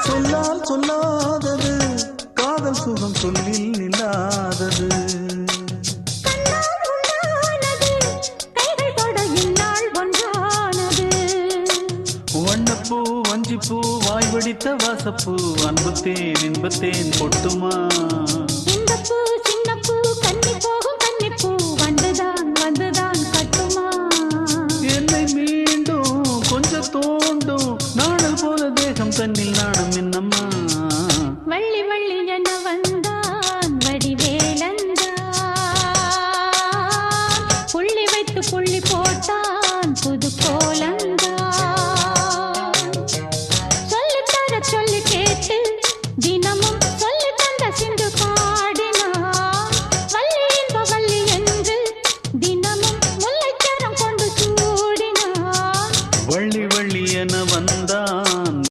சொல்லால் சொல்லாதது காதல் சுகம் சொல்லில் நில்லாதது. வண்ணப்பூ வஞ்சிப்பூ வாய் வடித்த வாசப்பூ அன்புத்தேன் இன்பத்தேன் பொட்டுமா. இந்த பூ சின்ன பூ கன்னி போகும் கன்னிப்பூ வந்துதான் வந்துதான் கட்டுமா. என்னை மீண்டும் கொஞ்சம் தோண்டும் நாடல் போல தேகம் தன்னில் நாணம் என்னம்